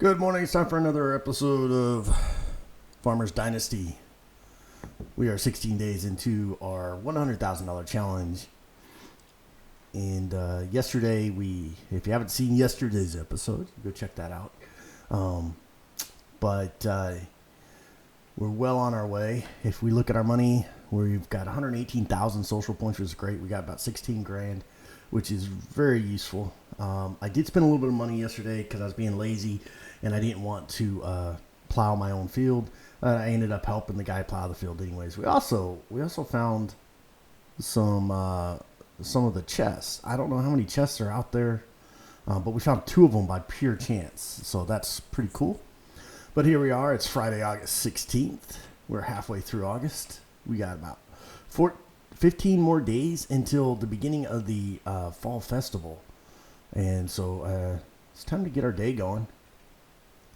Good morning. It's time for another episode of Farmers Dynasty. We are 16 days into our $100,000 challenge. And yesterday, if you haven't seen yesterday's episode, go check that out. But we're well on our way. If we look at our money, we've got 118,000 social points, which is great. We got about 16 grand, which is very useful. I did spend a little bit of money yesterday because I was being lazy and I didn't want to plow my own field. I ended up helping the guy plow the field anyways. We also found some of the chests. I don't know how many chests are out there, but we found 2 of them by pure chance. So that's pretty cool. But here we are. It's Friday, August 16th. We're halfway through August. We got about 15 more days until the beginning of the fall festival. And so it's time to get our day going.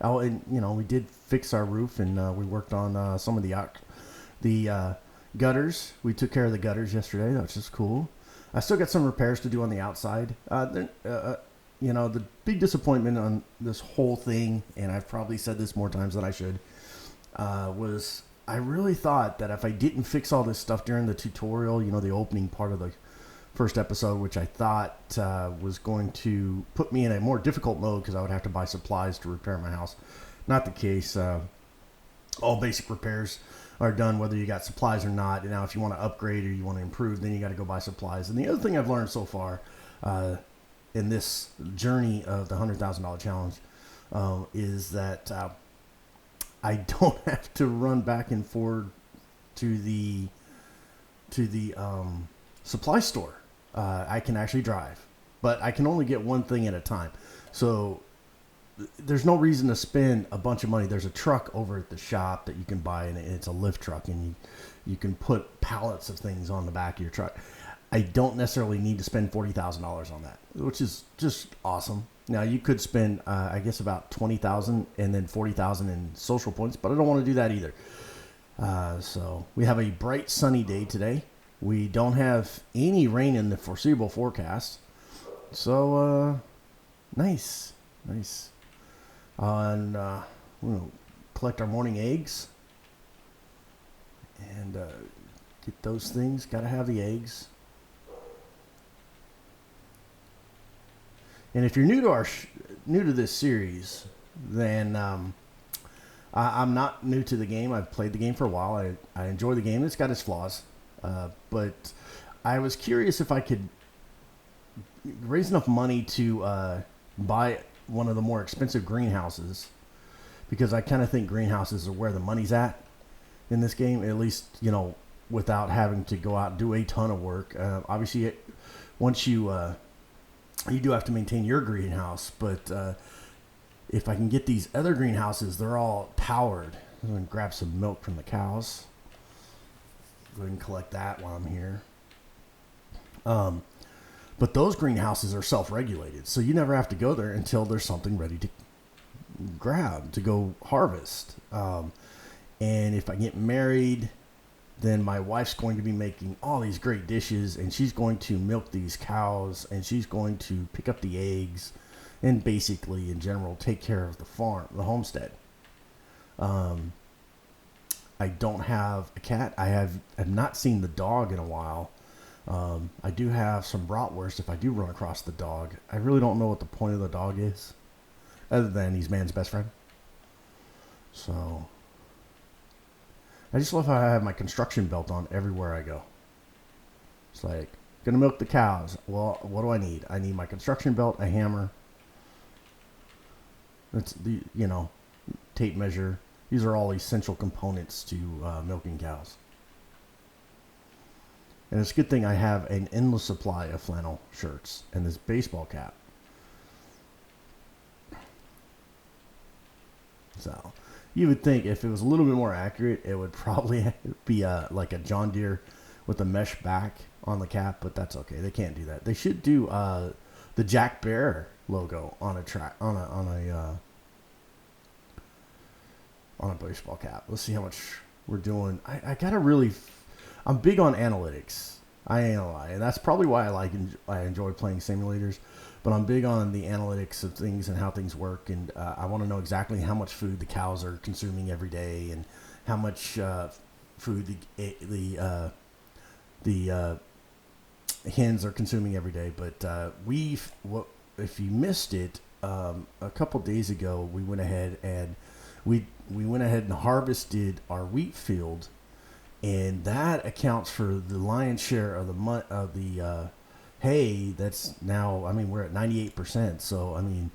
Oh, and we did fix our roof, and we worked on some of the gutters. We took care of the gutters yesterday. That's just cool. I still got some repairs to do on the outside. The big disappointment on this whole thing, and I've probably said this more times than I should, was I really thought that if I didn't fix all this stuff during the tutorial, the opening part of the first episode, which I thought was going to put me in a more difficult mode because I would have to buy supplies to repair my house. Not the case. All basic repairs are done whether you got supplies or not. And now if you want to upgrade or you want to improve, then you got to go buy supplies. And the other thing I've learned so far in this journey of the $100,000 challenge is that I don't have to run back and forth to the supply store. I can actually drive, but I can only get one thing at a time. So there's no reason to spend a bunch of money. There's a truck over at the shop that you can buy, and it's a lift truck, and you can put pallets of things on the back of your truck. I don't necessarily need to spend $40,000 on that, which is just awesome. Now you could spend, I guess, about $20,000 and then $40,000 in social points, but I don't want to do that either. So we have a bright sunny day today. We don't have any rain in the foreseeable forecast. So, nice. And we'll collect our morning eggs. And get those things. Got to have the eggs. And if you're new to this series, then I'm not new to the game. I've played the game for a while. I enjoy the game. It's got its flaws. But I was curious if I could raise enough money to buy one of the more expensive greenhouses, because I kind of think greenhouses are where the money's at in this game, at least, without having to go out and do a ton of work. Obviously, once you do have to maintain your greenhouse, but if I can get these other greenhouses, they're all powered. I'm going to grab some milk from the cows. Go ahead and collect that while I'm here. But those greenhouses are self-regulated, so you never have to go there until there's something ready to grab, to go harvest. And if I get married, then my wife's going to be making all these great dishes, and she's going to milk these cows, and she's going to pick up the eggs, and basically, in general, take care of the farm, the homestead. I don't have a cat. I've not seen the dog in a while. I do have some bratwurst if I do run across the dog. I really don't know what the point of the dog is, other than he's man's best friend. So I just love how I have my construction belt on everywhere I go. It's like, gonna milk the cows. Well, what do I need? I need my construction belt, a hammer. That's the, tape measure. These are all essential components to milking cows. And it's a good thing I have an endless supply of flannel shirts and this baseball cap. So you would think if it was a little bit more accurate, it would probably be like a John Deere with a mesh back on the cap, but that's okay. They can't do that. They should do the Jack Bear logo on a baseball cap. Let's see how much we're doing. I'm big on analytics. I ain't gonna lie, and that's probably why I enjoy playing simulators. but I'm big on the analytics of things and how things work. And I want to know exactly how much food the cows are consuming every day and how much food the hens are consuming every day. But if you missed it, a couple days ago, we went ahead and we went ahead and harvested our wheat field, and that accounts for the lion's share of the hay. That's now, I mean, we're at 98%. So I mean,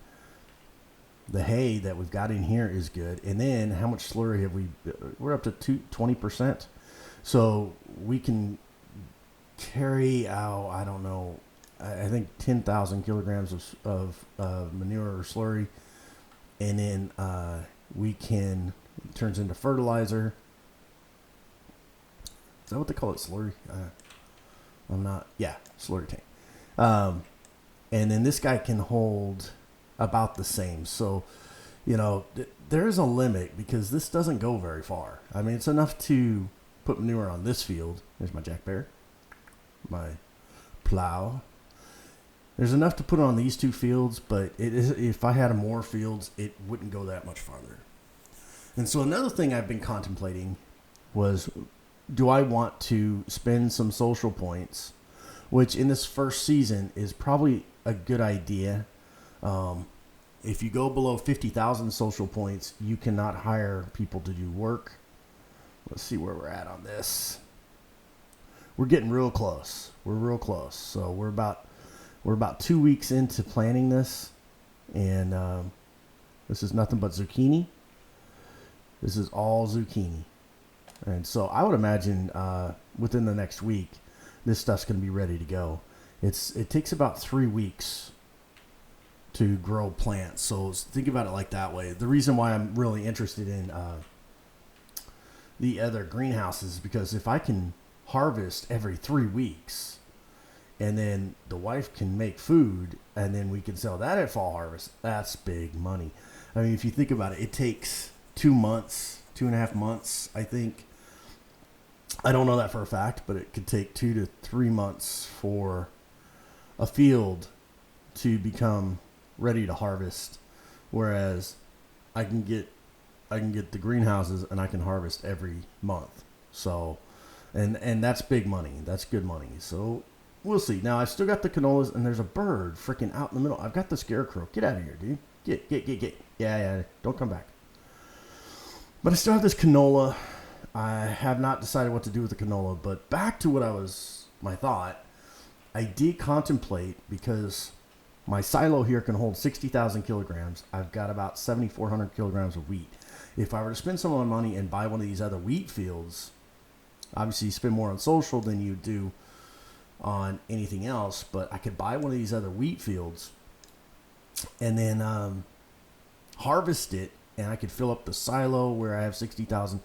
the hay that we've got in here is good. And then how much slurry have we? We're up to 20%. So we can carry out, I don't know, I think 10,000 kilograms of manure or slurry, and then it turns into fertilizer. Is that what they call it, slurry? I'm not. Yeah, slurry tank. And then this guy can hold about the same. So, there is a limit because this doesn't go very far. I mean, it's enough to put manure on this field. There's my Jack Bear, my plow. There's enough to put on these two fields, but if I had more fields, it wouldn't go that much farther. And so another thing I've been contemplating was, do I want to spend some social points, which in this first season is probably a good idea. If you go below 50,000 social points, you cannot hire people to do work. Let's see where we're at on this. We're getting real close. We're real close. So we're about 2 weeks into planning this, and this is nothing but zucchini. This is all zucchini. And so I would imagine within the next week, this stuff's going to be ready to go. It takes about 3 weeks to grow plants. So think about it like that way. The reason why I'm really interested in the other greenhouses is because if I can harvest every 3 weeks, and then the wife can make food, and then we can sell that at fall harvest, that's big money. I mean, if you think about it, it takes 2 months, 2.5 months, I think. I don't know that for a fact, but it could take 2 to 3 months for a field to become ready to harvest. Whereas I can get the greenhouses and I can harvest every month. So, and that's big money. That's good money. So we'll see. Now I've still got the canolas, and there's a bird freaking out in the middle. I've got the scarecrow. Get out of here, dude. Get. Yeah. Don't come back. But I still have this canola. I have not decided what to do with the canola, but back to my thought, I did contemplate, because my silo here can hold 60,000 kilograms. I've got about 7,400 kilograms of wheat. If I were to spend some of my money and buy one of these other wheat fields, obviously you spend more on social than you do on anything else, but I could buy one of these other wheat fields and then harvest it, and I could fill up the silo where I have 60,000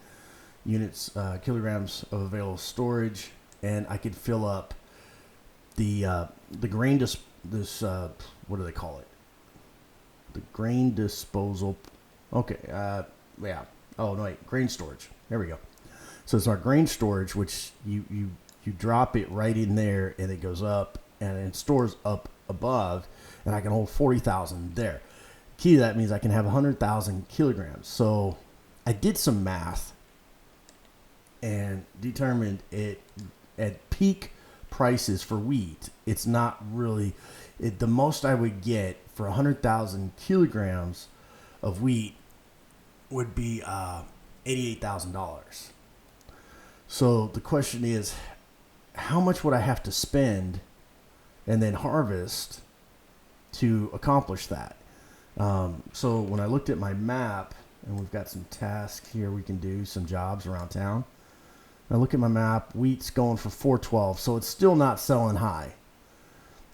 kilograms of available storage, and I could fill up the grain what do they call it? The grain disposal. Okay. Yeah. Oh no, wait. Grain storage. There we go. So it's our grain storage, which you drop it right in there, and it goes up, and it stores up above, and I can hold 40,000 there. Key to that means I can have 100,000 kilograms. So I did some math and determined it at peak prices for wheat. It's not really the most I would get for 100,000 kilograms of wheat would be $88,000. So the question is, how much would I have to spend and then harvest to accomplish that? So when I looked at my map, and we've got some tasks here we can do, some jobs around town. I look at my map, wheat's going for 412, so it's still not selling high.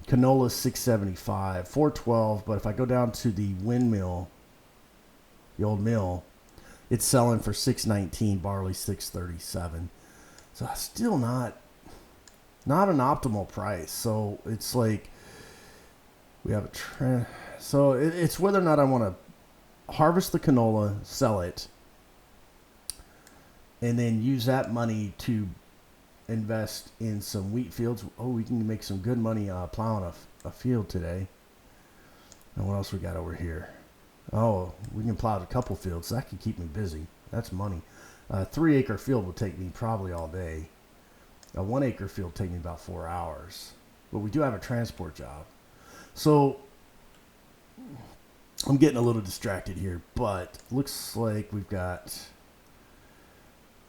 Canola's 675, 412, but if I go down to the windmill, the old mill, it's selling for 619, barley 637. So still not an optimal price. So it's like we have a trend. So it's whether or not I want to harvest the canola, sell it, and then use that money to invest in some wheat fields. Oh, we can make some good money plowing a field today. And what else we got over here? Oh, we can plow a couple fields. That could keep me busy. That's money. A 3-acre field will take me probably all day. A 1-acre field will take me about 4 hours. But we do have a transport job. So I'm getting a little distracted here, but looks like we've got,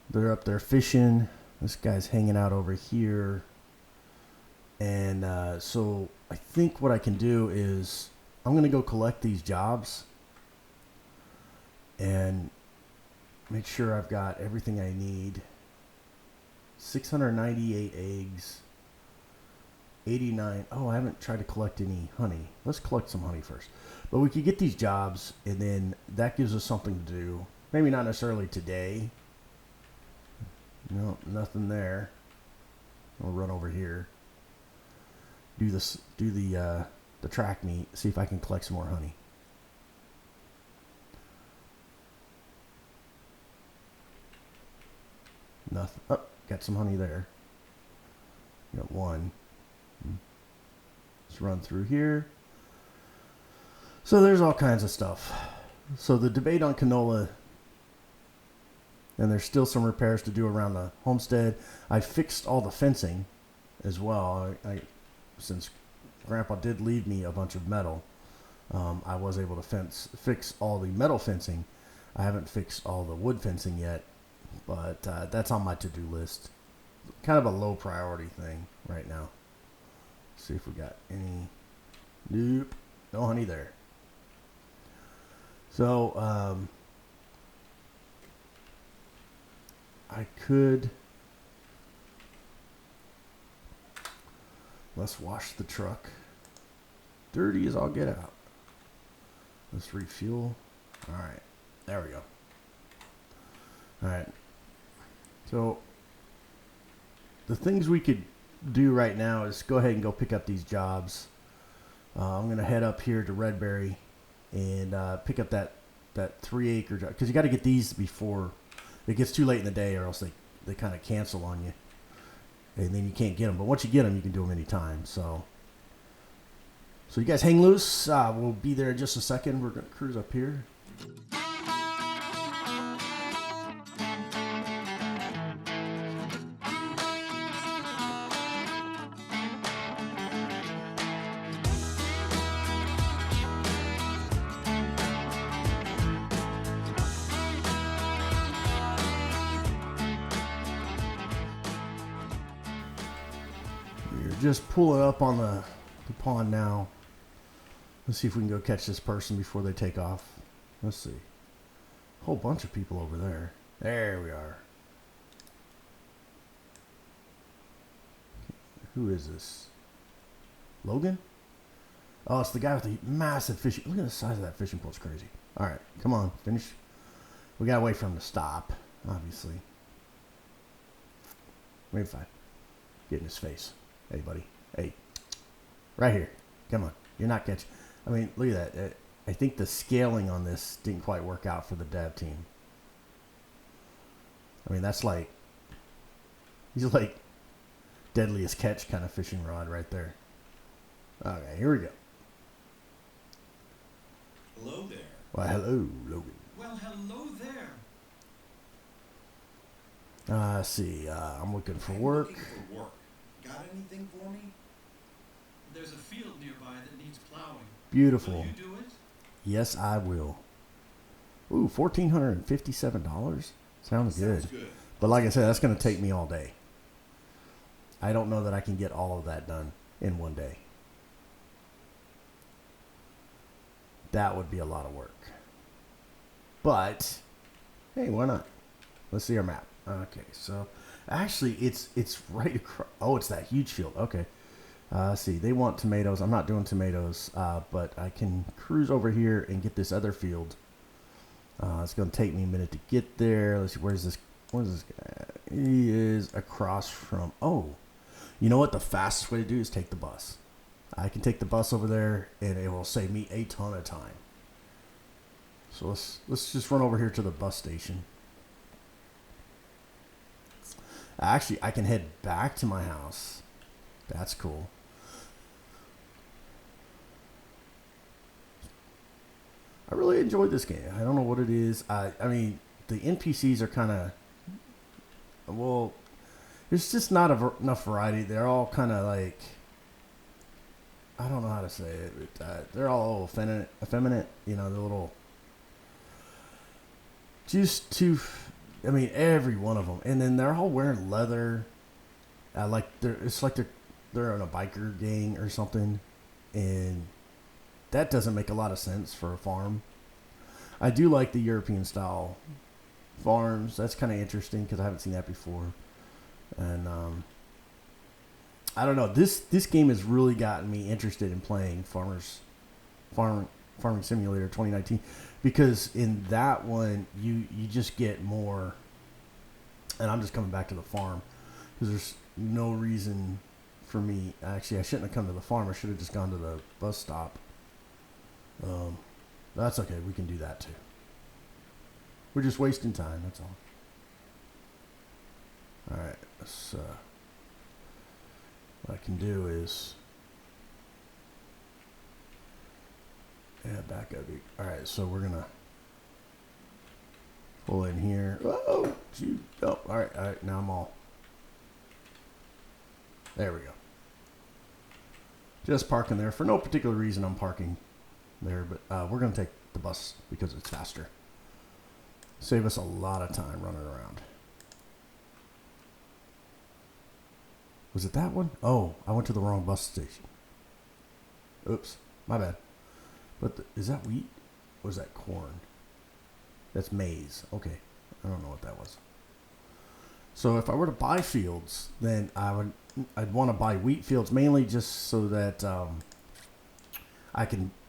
they're up there fishing. This guy's hanging out over here. And so I think what I can do is I'm going to go collect these jobs and make sure I've got everything I need. 698 eggs. 89. Oh, I haven't tried to collect any honey. Let's collect some honey first. But we could get these jobs, and then that gives us something to do. Maybe not necessarily today. No, nothing there. I'll run over here. Do the track meet. See if I can collect some more honey. Nothing. Oh, got some honey there. Got one. Let's run through here. So there's all kinds of stuff. So the debate on canola, and there's still some repairs to do around the homestead. I fixed all the fencing as well. I since Grandpa did leave me a bunch of metal, I was able to fix all the metal fencing. I haven't fixed all the wood fencing yet, but that's on my to-do list. Kind of a low priority thing right now. See if we got any. Nope, no honey there. So I could, let's wash the truck. Dirty as all get out. Let's refuel. All right, there we go. All right, so the things we could do right now is go ahead and go pick up these jobs. I'm gonna head up here to Redberry and pick up that 3-acre job, because you got to get these before it gets too late in the day, or else they kind of cancel on you, and then you can't get them. But once you get them, you can do them anytime. So you guys hang loose. We'll be there in just a second. We're gonna cruise up here. Just pulling up on the pond now. Let's see if we can go catch this person before they take off. Let's see. A whole bunch of people over there. There we are. Who is this? Logan? Oh, it's the guy with the massive fishing. Look at the size of that fishing pole. It's crazy. All right, come on, finish. We gotta wait for him to stop, obviously. Wait 5. Get in his face. Hey, buddy. Hey. Right here. Come on. You're not catching. I mean, look at that. I think the scaling on this didn't quite work out for the dev team. I mean, that's like, he's like deadliest catch kind of fishing rod right there. Okay, here we go. Hello there. Well, hello, Logan. Well, hello there. Let's see. I'm looking for work. Looking for work. Got anything for me? There's a field nearby that needs plowing. Beautiful. Will you do it? Yes, I will. Ooh, $1,457. Sounds good. But like I said, that's going to take me all day. I don't know that I can get all of that done in one day. That would be a lot of work. But, hey, why not? Let's see our map. Okay, so actually it's right across. Oh, it's that huge field. Okay. Let's see. They want tomatoes. I'm not doing tomatoes, but I can cruise over here and get this other field. It's going to take me a minute to get there. Let's see. Where's this guy? He is across from. Oh, you know what? The fastest way to do is take the bus. I can take the bus over there, and it will save me a ton of time. So let's just run over here to the bus station. Actually, I can head back to my house. That's cool. I really enjoyed this game. I don't know what it is. I mean, the NPCs are kind of, well, there's just not enough variety. They're all kind of like, I don't know how to say it, but they're all effeminate. You know, the little, just too. I mean, every one of them, and then they're all wearing leather. It's like they're in a biker gang or something, and that doesn't make a lot of sense for a farm. I do like the European style farms. That's kind of interesting because I haven't seen that before, and I don't know. This game has really gotten me interested in playing Farming Simulator 2019 because in that one you just get more. And I'm just coming back to the farm because there's no reason for me. Actually, I shouldn't have come to the farm. I should have just gone to the bus stop. That's okay. We can do that too. We're just wasting time. That's all. All right. Let's. What I can do is, back up. All right, so we're gonna pull in here. Oh, shoot. Oh, all right. Now I'm all. There we go. Just parking there for no particular reason. I'm parking there, but we're gonna take the bus because it's faster. Save us a lot of time running around. Was it that one? Oh, I went to the wrong bus station. Oops, my bad. But is that wheat? Or is that corn? That's maize. Okay, I don't know what that was. So if I were to buy fields, then I'd want to buy wheat fields mainly just so that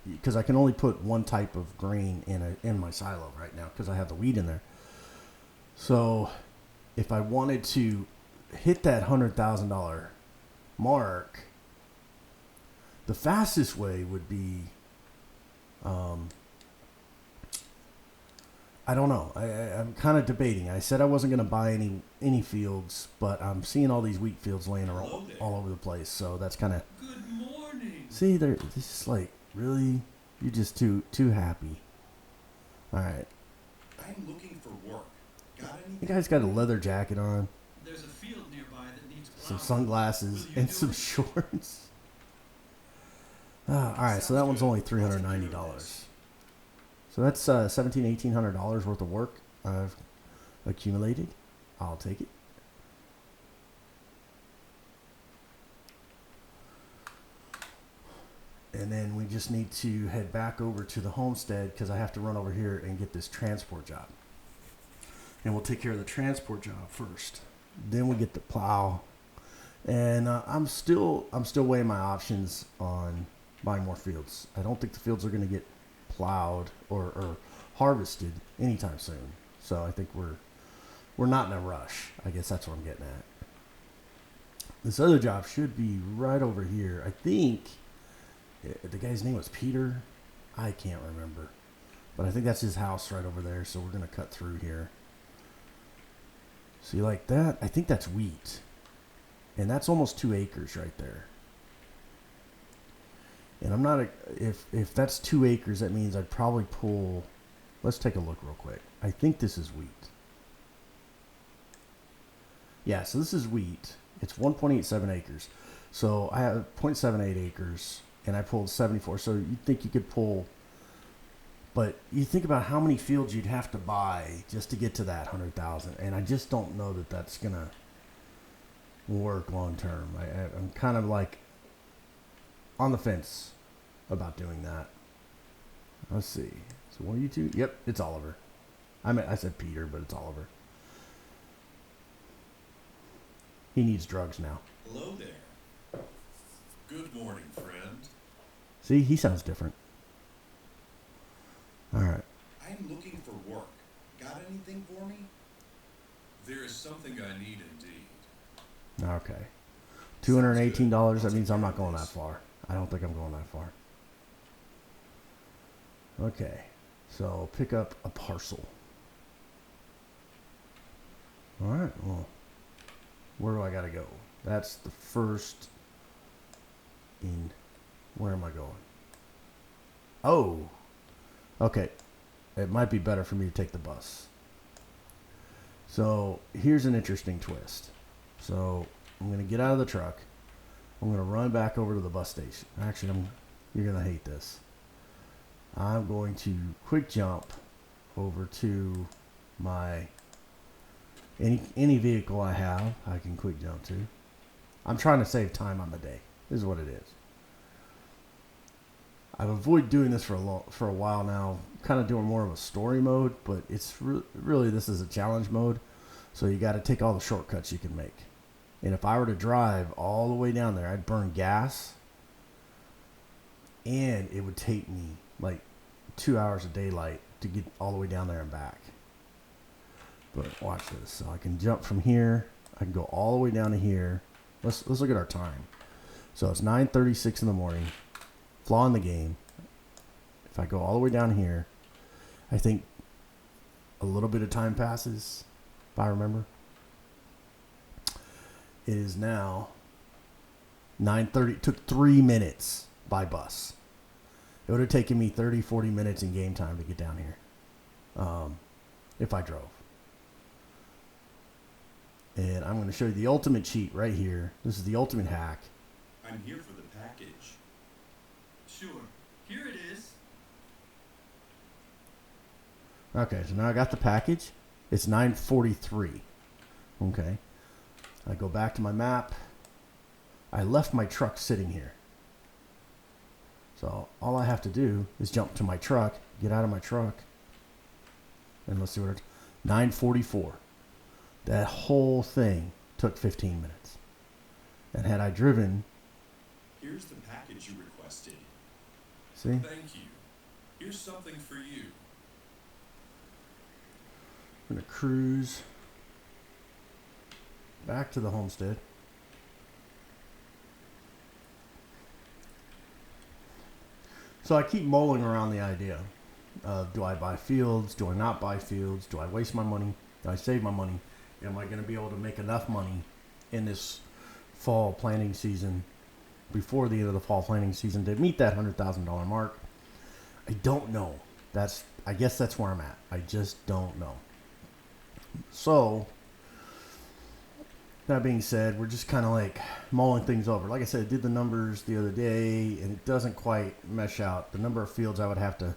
because I can only put one type of grain in my silo right now because I have the wheat in there. So if I wanted to hit that $100,000 mark, the fastest way would be, I don't know. I'm kind of debating. I said I wasn't going to buy any fields, but I'm seeing all these wheat fields laying around all over the place. So that's kind of. Good morning. See, this is like really, you're just too happy. All right. I'm looking for work. Got anything? The guy's got a leather jacket on. There's a field nearby that needs plowing. Some sunglasses and some shorts. All right, so that one's only $390. So that's $1,800 worth of work I've accumulated. I'll take it. And then we just need to head back over to the homestead because I have to run over here and get this transport job. And we'll take care of the transport job first. Then we get the plow. And I'm still weighing my options on buying more fields. I don't think the fields are going to get plowed or harvested anytime soon. So I think we're not in a rush. I guess that's what I'm getting at. This other job should be right over here. I think the guy's name was Peter. I can't remember. But I think that's his house right over there. So we're going to cut through here. See, like that? I think that's wheat. And that's almost 2 acres right there. And I'm not, if that's 2 acres, that means I'd probably pull, let's take a look real quick. I think this is wheat. Yeah, so this is wheat. It's 1.87 acres. So I have 0.78 acres, and I pulled 74. So you'd think you could pull, but you think about how many fields you'd have to buy just to get to that 100,000. And I just don't know that that's going to work long term. I'm kind of like on the fence about doing that. Let's see. So one of you two? Yep, it's Oliver. I said Peter, but it's Oliver. He needs drugs now. Hello there. Good morning, friend. See, he sounds different. All right. I'm looking for work. Got anything for me? There is something I need indeed. Okay. $218. That means I'm not going that far. I don't think I'm going that far. Okay. So pick up a parcel. All right. Well, where do I got to go? That's the first in. Where am I going? Oh. Okay. it might be better for me to take the bus. So here's an interesting twist. So I'm going to get out of the truck. I'm going to run back over to the bus station. Actually, you're going to hate this. I'm going to quick jump over to my any vehicle I have. I can quick jump to. I'm trying to save time on the day. This is what it is. I've avoided doing this for a while now. Kind of doing more of a story mode, but it's really this is a challenge mode. So you got to take all the shortcuts you can make. And if I were to drive all the way down there, I'd burn gas, and it would take me like 2 hours of daylight to get all the way down there and back. But watch this. So I can jump from here. I can go all the way down to here. Let's look at our time. So it's 9:36 in the morning. Flaw in the game. If I go all the way down here, I think a little bit of time passes, if I remember. It is now 9:30. It took 3 minutes by bus. It would have taken me 30, 40 minutes in game time to get down here if I drove. And I'm going to show you the ultimate cheat right here. This is the ultimate hack. I'm here for the package. Sure. Here it is. Okay, so now I got the package. It's 9:43. Okay. I go back to my map. I left my truck sitting here. So all I have to do is jump to my truck, get out of my truck, and let's see what it's 9:44. That whole thing took 15 minutes. And had I driven... Here's the package you requested. See? Thank you. Here's something for you. I'm going to cruise back to the homestead. So I keep mulling around the idea of, do I buy fields? Do I not buy fields? Do I waste my money? Do I save my money? Am I going to be able to make enough money in this fall planting season, before the end of the fall planting season, to meet that $100,000 mark? I don't know. I guess that's where I'm at. I just don't know. So, that being said, we're just kind of like mulling things over. Like I said, I did the numbers the other day, and it doesn't quite mesh out. The number of fields I would have to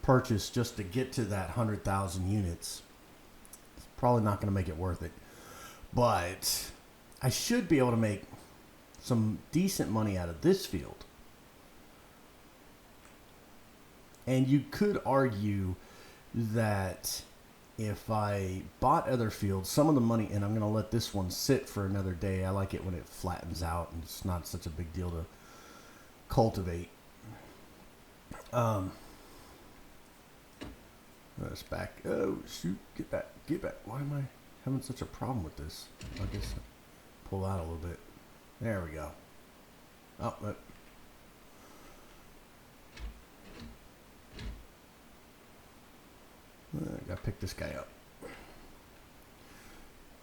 purchase just to get to that 100,000 units, it's probably not going to make it worth it. But I should be able to make some decent money out of this field. And you could argue that if I bought other fields, some of the money, and I'm going to let this one sit for another day. I like it when it flattens out and it's not such a big deal to cultivate. Let's back. Oh, shoot. Get back. Get back. Why am I having such a problem with this? I guess pull out a little bit. There we go. Oh, I gotta pick this guy up.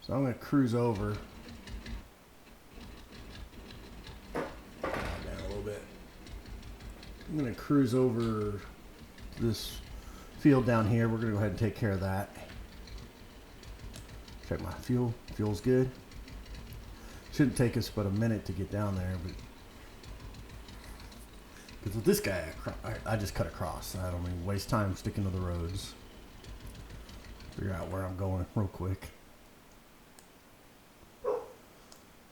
So I'm gonna cruise over. Down a little bit. I'm gonna cruise over this field down here. We're gonna go ahead and take care of that. Check my fuel. Fuel's good. Shouldn't take us but a minute to get down there, but because with this guy, I just cut across. I don't even waste time sticking to the roads. Figure out where I'm going real quick.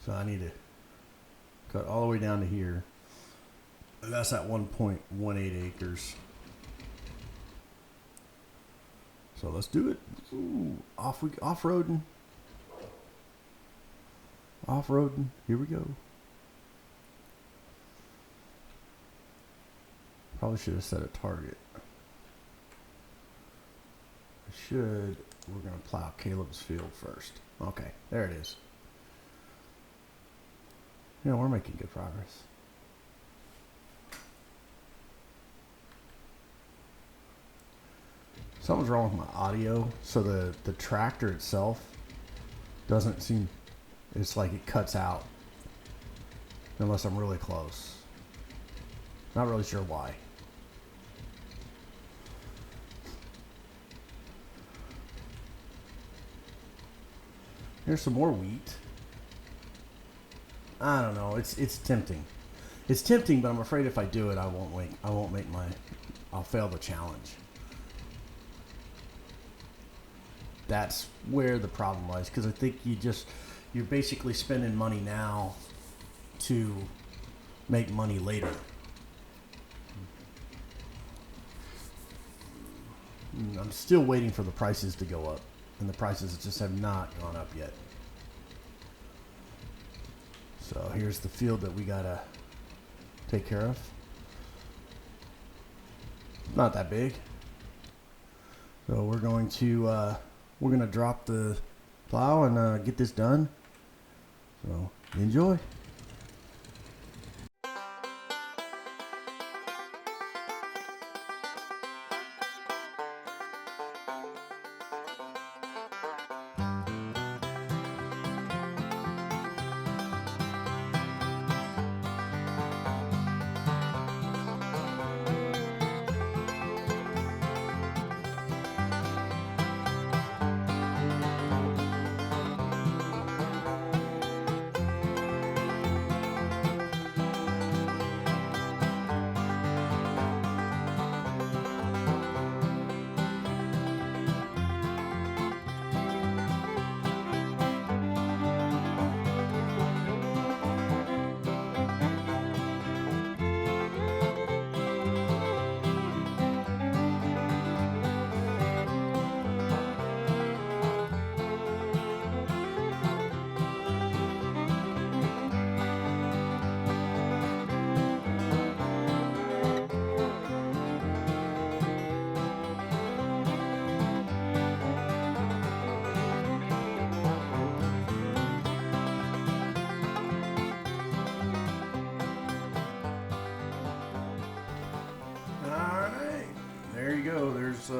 So I need to cut all the way down to here. And that's at 1.18 acres. So let's do it. Ooh, off-roading. Off-roading. Here we go. Probably should have set a target. We're going to plow Caleb's field first. Okay, there it is. Yeah, we're making good progress. Something's wrong with my audio, so the tractor itself doesn't seem, it's like it cuts out unless I'm really close. Not really sure why. Here's some more wheat. I don't know. It's tempting. It's tempting, but I'm afraid if I do it, I'll fail the challenge. That's where the problem lies, because I think you're basically spending money now to make money later. I'm still waiting for the prices to go up, and the prices just have not gone up yet. So here's the field that we gotta take care of. Not that big. So we're going to drop the plow and get this done. So enjoy. There you go. There's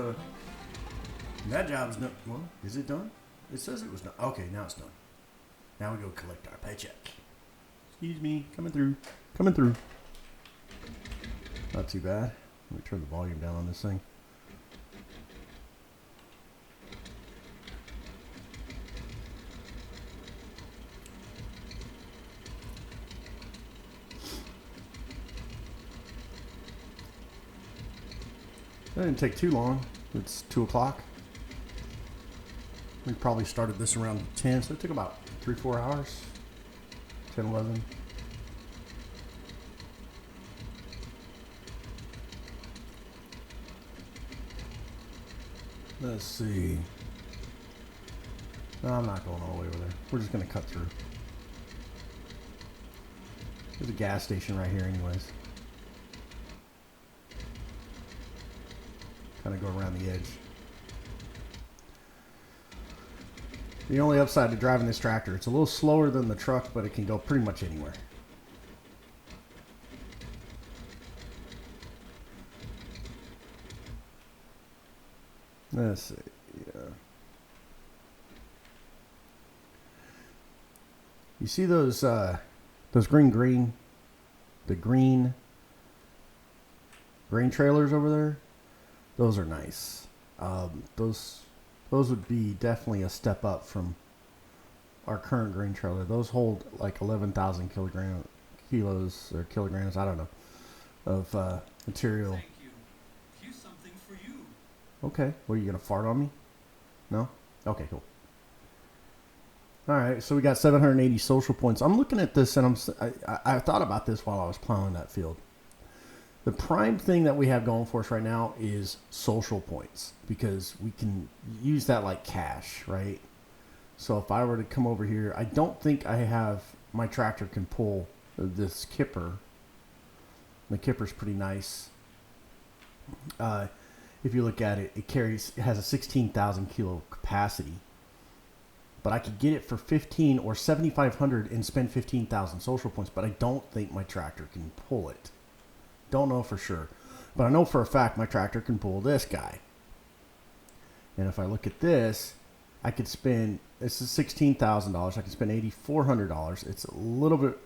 that job's done. Well, is it done? It says it was done. Okay, now it's done. Now we go collect our paycheck. Excuse me, coming through. Not too bad. Let me turn the volume down on this thing. That didn't take too long. It's 2 o'clock. We probably started this around 10, so it took about 3-4 hours. 10, 11. Let's see. No, I'm not going all the way over there. We're just going to cut through. There's a gas station right here anyways. Kind of go around the edge. The only upside to driving this tractor, it's a little slower than the truck, but it can go pretty much anywhere. Let's see. Yeah. You see those green grain trailers over there? Those are nice. Those would be definitely a step up from our current grain trailer. Those hold like 11,000 kilos or kilograms, I don't know, of material. Thank you. Here's something for you. Okay, what, are you gonna fart on me? No? Okay, cool. All right, so we got 780 social points. I'm looking at this and I thought about this while I was plowing that field. The prime thing that we have going for us right now is social points, because we can use that like cash, right? So if I were to come over here, I don't think my tractor can pull this kipper. The kipper's pretty nice. If you look at it, it has a 16,000 kilo capacity. But I could get it for 15 or 7,500 and spend 15,000 social points, but I don't think my tractor can pull it. Don't know for sure, but I know for a fact my tractor can pull this guy. And if I look at this, I could spend, this is $16,000. I can spend $8,400. It's a little bit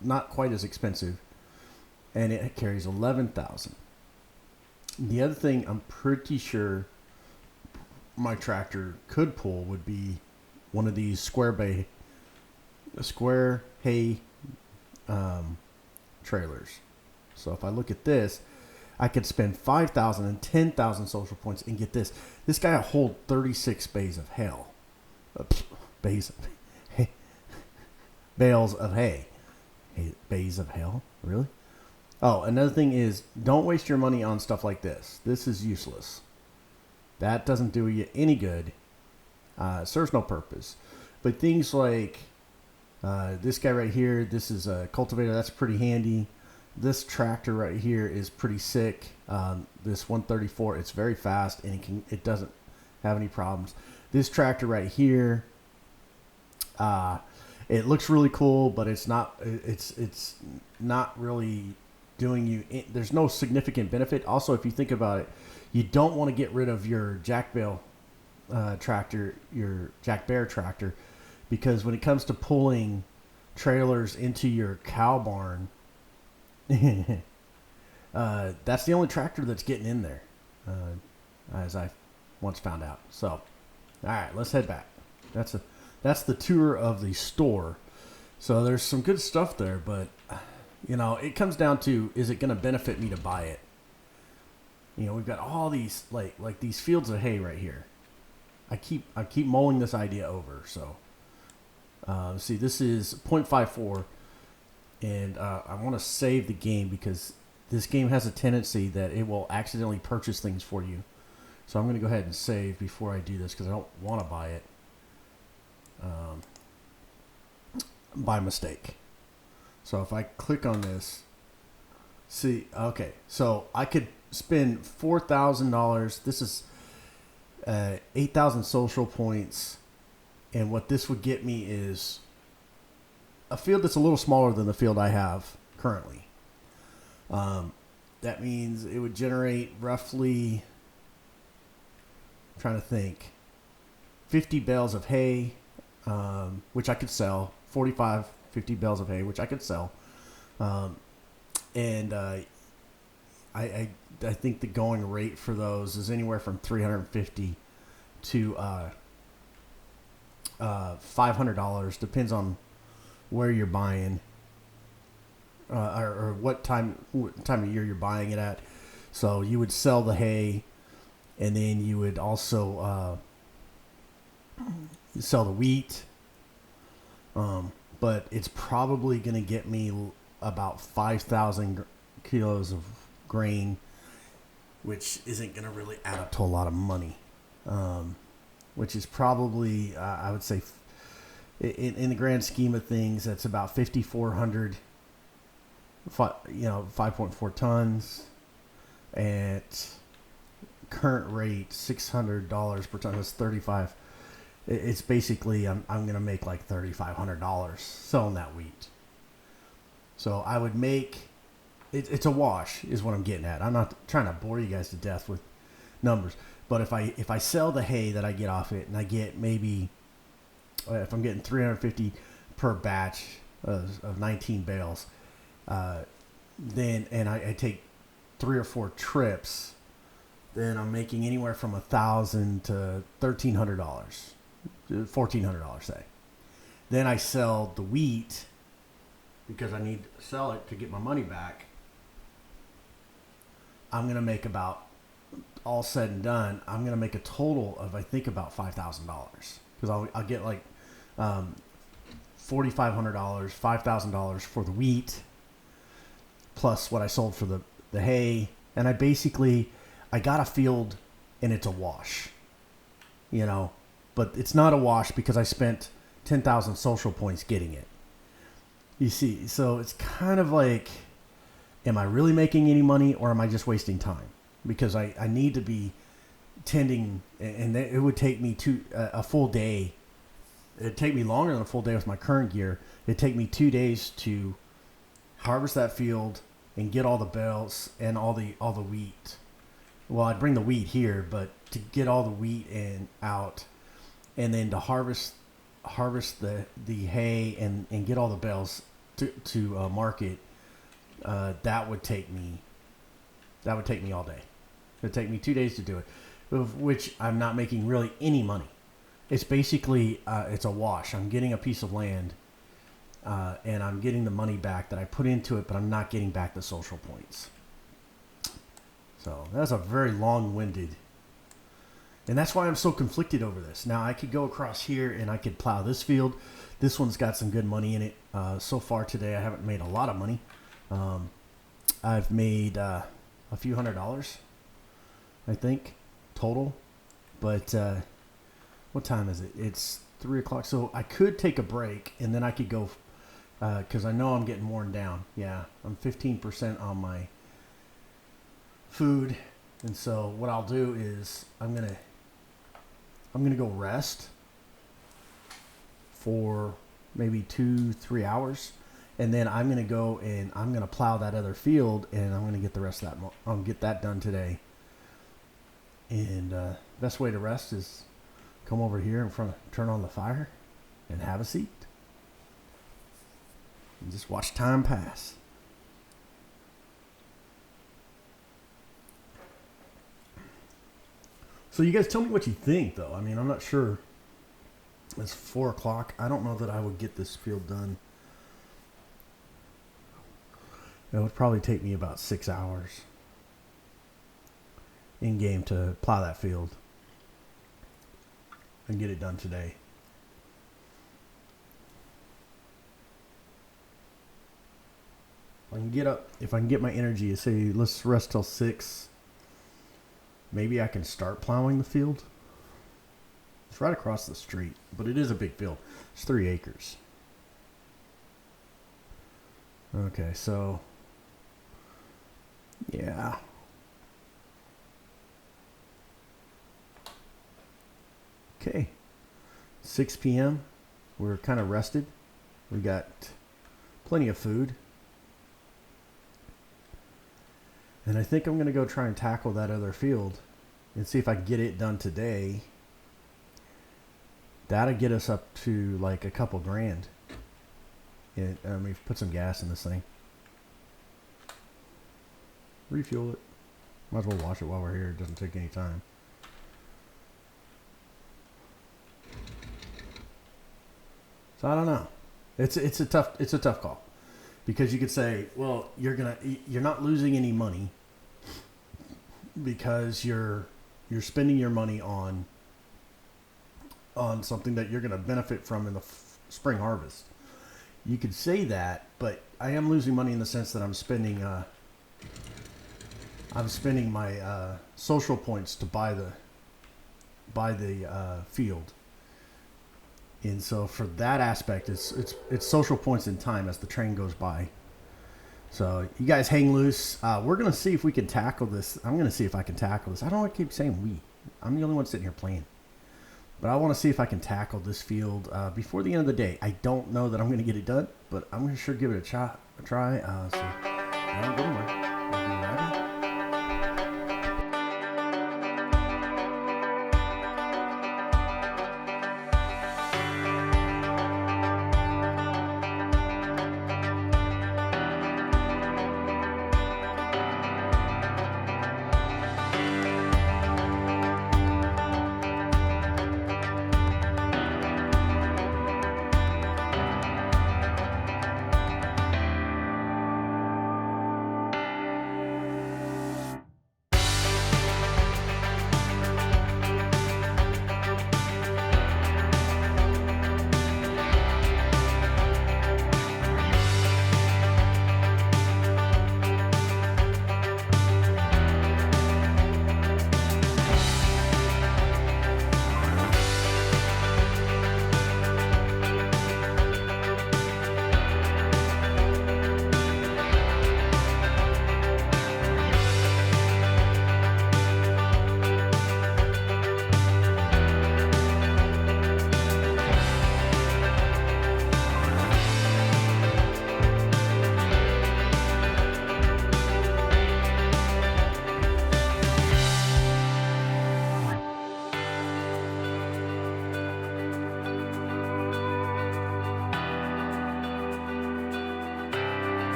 not quite as expensive, and it carries 11,000. The other thing I'm pretty sure my tractor could pull would be one of these square hay trailers. So if I look at this, I could spend 5,000 and 10,000 social points and get this. This guy will hold 36 bays of hail. Bays of hay. Bales of hay. Bays of hail? Really? Oh, another thing is, don't waste your money on stuff like this. This is useless. That doesn't do you any good. Serves no purpose. But things like this guy right here, this is a cultivator. That's pretty handy. This tractor right here is pretty sick. This 134, it's very fast and it doesn't have any problems. This tractor right here, it looks really cool, but it's not really doing you. There's no significant benefit. Also, if you think about it, you don't want to get rid of your Jack Bale tractor, your Jack Bear tractor, because when it comes to pulling trailers into your cow barn, that's the only tractor that's getting in there, as I once found out. So, all right, let's head back. That's the tour of the store. So there's some good stuff there, but it comes down to, is it going to benefit me to buy it? We've got all these like these fields of hay right here. I keep mulling this idea over. So see, this is 0.54, and I want to save the game because this game has a tendency that it will accidentally purchase things for you. So I'm going to go ahead and save before I do this because I don't want to buy it by mistake. So if I click on this, see, okay, so I could spend $4,000. This is 8,000 social points, and what this would get me is a field that's a little smaller than the field I have currently. That means it would generate roughly, I'm trying to think, 50 bales of hay, which I could sell. 50 bales of hay, which I could sell. And I think the going rate for those is anywhere from $350 to $500. Depends on where you're buying, or what time of year you're buying it at. So you would sell the hay, and then you would also sell the wheat. But it's probably going to get me about 5,000 kilos of grain, which isn't going to really add up to a lot of money. Which is probably, I would say, in the grand scheme of things, that's about 5,400, 5.4 tons at current rate, $600 per ton. That's 35. It's basically, I'm going to make like $3,500 selling that wheat. So I would make, it's a wash is what I'm getting at. I'm not trying to bore you guys to death with numbers. But if I sell the hay that I get off it, and I get maybe, if I'm getting 350 per batch of 19 bales, then, and I take 3 or 4 trips, then I'm making anywhere from $1,000 to $1,300. $1,400, say. Then I sell the wheat because I need to sell it to get my money back. I'm going to make about, all said and done, I'm going to make a total of, I think, about $5,000 because I'll get like $4,500, $5,000 for the wheat plus what I sold for the hay. And I got a field and it's a wash, but it's not a wash because I spent 10,000 social points getting it. You see, so it's kind of like, am I really making any money or am I just wasting time? Because I need to be tending, and it would take me a full day. It'd take me longer than a full day with my current gear. It'd take me 2 days to harvest that field and get all the bales and all the wheat. Well, I'd bring the wheat here, but to get all the wheat out, and then to harvest the hay and get all the bales to market, that would take me all day. It'd take me 2 days to do it, of which I'm not making really any money. It's basically it's a wash. I'm getting a piece of land, and I'm getting the money back that I put into it, but I'm not getting back the social points. So that's a very long-winded, and that's why I'm so conflicted over this. Now I could go across here and I could plow this field. This one's got some good money in it. So far today, I haven't made a lot of money. I've made a few $100s, I think, total. But what time is it? It's 3 o'clock. So I could take a break and then I could go, because I know I'm getting worn down. Yeah, I'm 15% on my food, and so what I'll do is I'm gonna go rest for maybe 2-3 hours, and then I'm gonna go and I'm gonna plow that other field, and I'm gonna get the rest of that. I'll get that done today. And best way to rest is come over here in front of, turn on the fire, and have a seat, and just watch time pass. So you guys tell me what you think, though. I mean, I'm not sure. It's 4 o'clock. I don't know that I would get this field done. It would probably take me about 6 hours in game to plow that field and get it done today. If I can get my energy, say let's rest till 6. Maybe I can start plowing the field. It's right across the street, but it is a big field. It's 3 acres. Okay, so yeah. Okay. 6 p.m. We're kind of rested. We got plenty of food. And I think I'm going to go try and tackle that other field and see if I can get it done today. That'll get us up to like a couple grand. We've put some gas in this thing. Refuel it. Might as well wash it while we're here. It doesn't take any time. So I don't know. It's a tough call. Because you could say, well, you're not losing any money because you're spending your money on something that you're going to benefit from in the spring harvest. You could say that, but I am losing money in the sense that I'm spending my social points to buy the field. And so for that aspect, it's social points in time as the train goes by. So you guys hang loose. We're going to see if we can tackle this. I'm going to see if I can tackle this. I don't want to keep saying we. I'm the only one sitting here playing. But I want to see if I can tackle this field before the end of the day. I don't know that I'm going to get it done, but I'm going to sure give it a try. So don't go anywhere. I'll be right back.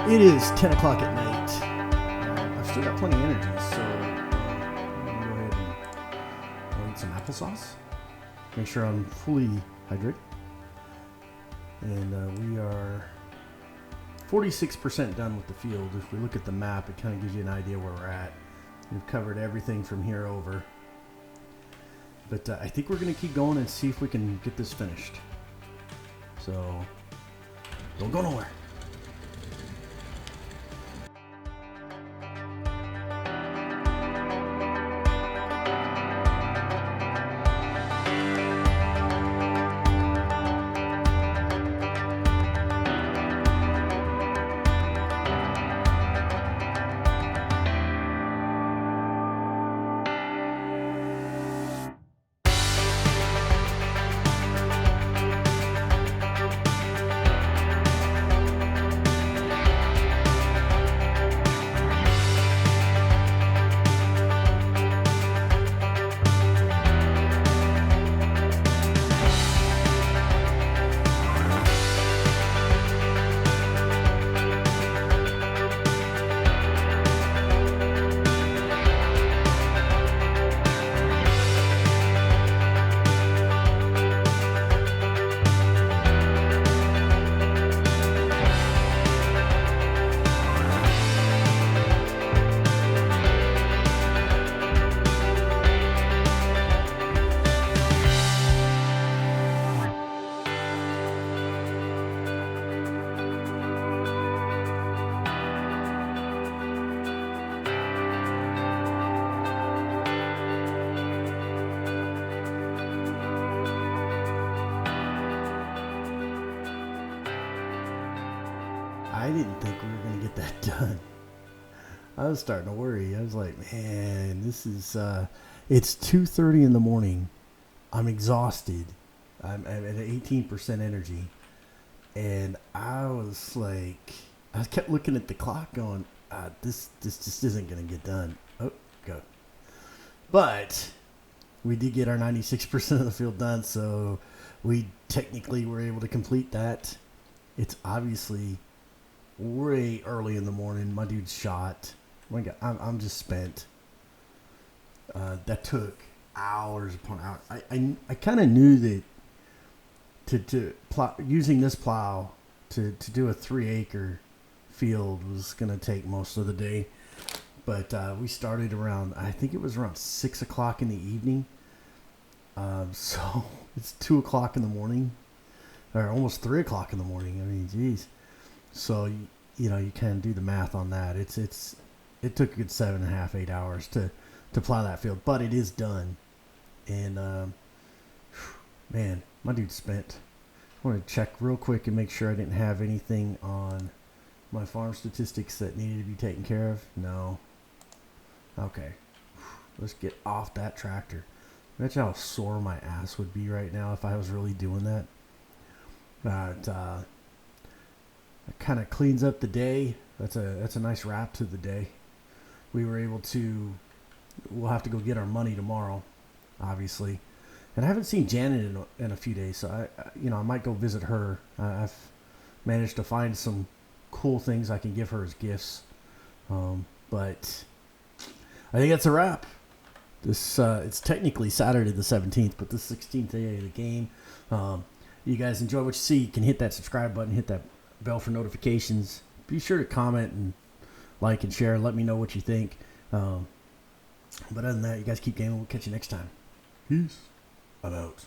It is 10 o'clock at night. I've still got plenty of energy, so I'm going to go ahead and I'll eat some applesauce. Make sure I'm fully hydrated. And we are 46% done with the field. If we look at the map, it kind of gives you an idea where we're at. We've covered everything from here over. But I think we're going to keep going and see if we can get this finished. So, don't go nowhere. I didn't think we were going to get that done. I was starting to worry. I was like, man, this is, it's 2:30 in the morning. I'm exhausted. I'm at 18% energy. And I was like, I kept looking at the clock going, this just isn't going to get done. Oh, go. But we did get our 96% of the field done, so we technically were able to complete that. It's obviously way early in the morning. My dude's shot. My God, I'm just spent. That took hours upon hours. I kind of knew that to plow, using this plow to do a 3-acre field was going to take most of the day. But we started around, I think it was around 6 o'clock in the evening. So it's 2 o'clock in the morning, or almost 3 o'clock in the morning. I mean, geez. So, you know, you can do the math on that. It took a good 7.5, 8 hours to plow that field, but it is done. And, man, my dude's spent. I want to check real quick and make sure I didn't have anything on my farm statistics that needed to be taken care of. No. Okay. Let's get off that tractor. Imagine how sore my ass would be right now if I was really doing that. But, it kind of cleans up the day. That's a nice wrap to the day. We were able to. We'll have to go get our money tomorrow, obviously. And I haven't seen Janet in a few days, so I might go visit her. I've managed to find some cool things I can give her as gifts. But I think that's a wrap. This it's technically Saturday the 17th, but the 16th day of the game. You guys enjoy what you see. You can hit that subscribe button, hit that bell for notifications. Be sure to comment and like and share. Let me know what you think. But other than that, you guys keep gaming. We'll catch you next time. Peace. I'm out.